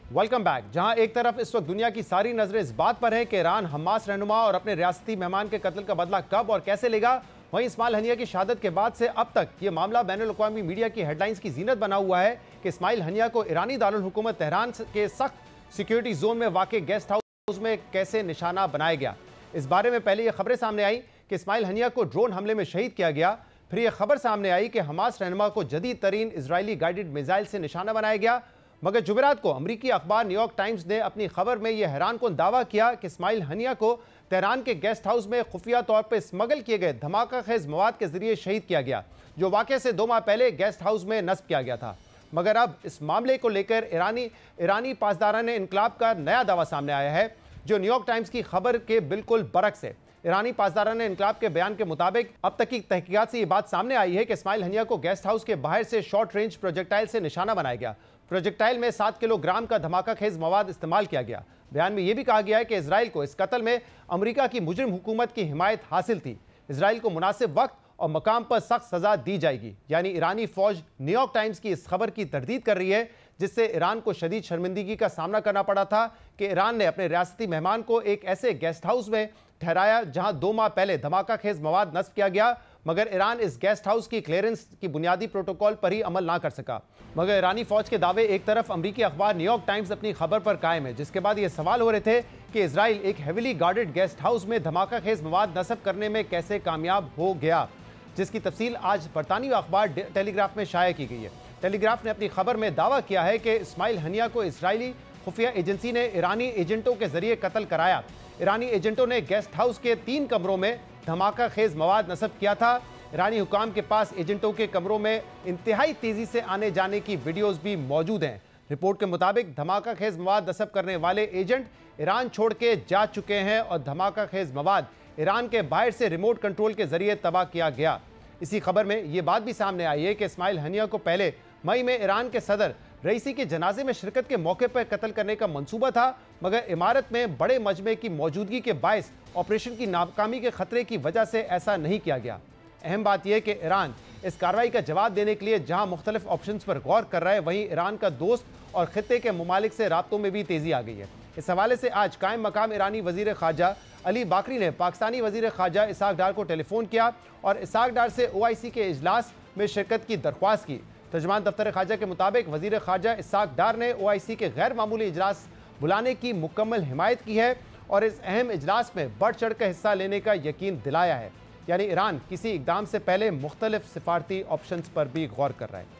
Welcome back. जहां एक तरफ इस वक्त दुनिया की सारी नजरें इस बात पर हैं कि ईरान हमास रहनुमा और अपने रियासती मेहमान के कत्ल का बदला कब और कैसे लेगा, वहीं इस्माइल हनिया की शहादत के बाद से अब तक ये मामला बैनुल-अक़वामी मीडिया की हेडलाइंस की जीनत बना हुआ है कि इस्माइल हनिया को ईरानी दारुल हुकूमत तेहरान के सख्त सिक्योरिटी जोन में वाक़ गेस्ट हाउस में कैसे निशाना बनाया गया। इस बारे में पहले ये खबरें सामने आई कि इस्माइल हनिया को ड्रोन हमले में शहीद किया गया। फिर यह खबर सामने आई कि हमास रहनुमा को जदीद तरीन इजरायली गाइडेड मिसाइल से निशाना बनाया गया। मगर जुमेरात को अमरीकी अखबार न्यूयॉर्क टाइम्स ने अपनी खबर में यह हैरानकुन दावा किया कि इस्माइल हनिया को तेहरान के गेस्ट हाउस में खुफिया तौर पर स्मगल किए गए धमाका खेज मवाद के जरिए शहीद किया गया, जो वाक़े से 2 माह पहले गेस्ट हाउस में नस्ब किया गया था। मगर अब इस मामले को लेकर ईरानी पासदारान इनकलाब का नया दावा सामने आया है, जो न्यूयॉर्क टाइम्स की खबर के बिल्कुल बरक्स है। ईरानी पासदारान इनकलाब के बयान के मुताबिक अब तक की तहकीकात से ये बात सामने आई है कि इस्माइल हनिया को गेस्ट हाउस के बाहर से शॉर्ट रेंज प्रोजेक्टाइल से निशाना बनाया गया। प्रोजेक्टाइल में 7 किलोग्राम का धमाका खेज मवाद इस्तेमाल किया गया। बयान में यह भी कहा गया है कि इजराइल को इस कत्ल में अमेरिका की मुजरिम हुकूमत की हिमायत हासिल थी। इजराइल को मुनासिब वक्त और मकाम पर सख्त सजा दी जाएगी। यानी ईरानी फौज न्यूयॉर्क टाइम्स की इस खबर की तरदीद कर रही है, जिससे ईरान को शदीद शर्मिंदगी का सामना करना पड़ा था कि ईरान ने अपने रियासती मेहमान को एक ऐसे गेस्ट हाउस में ठहराया जहां 2 माह पहले धमाका खेज मवाद नस्ब किया गया, मगर ईरान इस गेस्ट हाउस की क्लियरेंस की बुनियादी प्रोटोकॉल पर ही अमल ना कर सका। मगर ईरानी फौज के दावे एक तरफ, अमरीकी अखबार न्यूयॉर्क टाइम्स अपनी खबर पर कायम है, जिसके बाद ये सवाल हो रहे थे कि इजराइल एक हेविली गार्डेड गेस्ट हाउस में धमाका खेज मवाद नस्ब करने में कैसे कामयाब हो गया, जिसकी तफसील आज बरतानवी अखबार टेलीग्राफ में शाया की गई है। टेलीग्राफ ने अपनी खबर में दावा किया है कि इस्माइल हनिया को इजरायली खुफिया एजेंसी ने ईरानी एजेंटों के जरिए कत्ल कराया। ईरानी एजेंटों ने गेस्ट हाउस के 3 कमरों में धमाका खेज मवाद नस्ब किया था। ईरानी हुकाम के पास एजेंटों के कमरों में इंतहाई तेजी से आने जाने की वीडियोस भी मौजूद हैं। रिपोर्ट के मुताबिक धमाका खेज मवाद नस्ब करने वाले एजेंट ईरान छोड़ के जा चुके हैं और धमाका खेज मवाद ईरान के बाहर से रिमोट कंट्रोल के जरिए तबाह किया गया। इसी खबर में यह बात भी सामने आई है कि इस्माइल हनिया को पहले मई में ईरान के सदर रईसी के जनाजे में शिरकत के मौके पर कत्ल करने का मंसूबा था, मगर इमारत में बड़े मजमे की मौजूदगी के बायस ऑपरेशन की नाकामी के खतरे की वजह से ऐसा नहीं किया गया। अहम बात यह कि ईरान इस कार्रवाई का जवाब देने के लिए जहां मुख्तलिफ ऑप्शंस पर गौर कर रहा है, वहीं ईरान का दोस्त और खित्ते के ममालिक से राब्तों में भी तेजी आ गई है। इस हवाले से आज कायम मकाम ईरानी वजीर खारजा अली बाकरी ने पाकिस्तानी वजीर खारजा इसाक डार को टेलीफोन किया और इसाक डार से OIC के इजलास में शिरकत की दरख्वास्त की। तर्जुमान दफ्तर खारजा के मुताबिक वजीर खारजा इसाक डार ने OIC के गैर मामूली इजलास बुलाने की मुकम्मल हिमायत की है और इस अहम इजलास में बढ़ चढ़ कर हिस्सा लेने का यकीन दिलाया है। यानी ईरान किसी इकदाम से पहले मुख्तलिफ सिफारती ऑप्शंस पर भी गौर कर रहा है।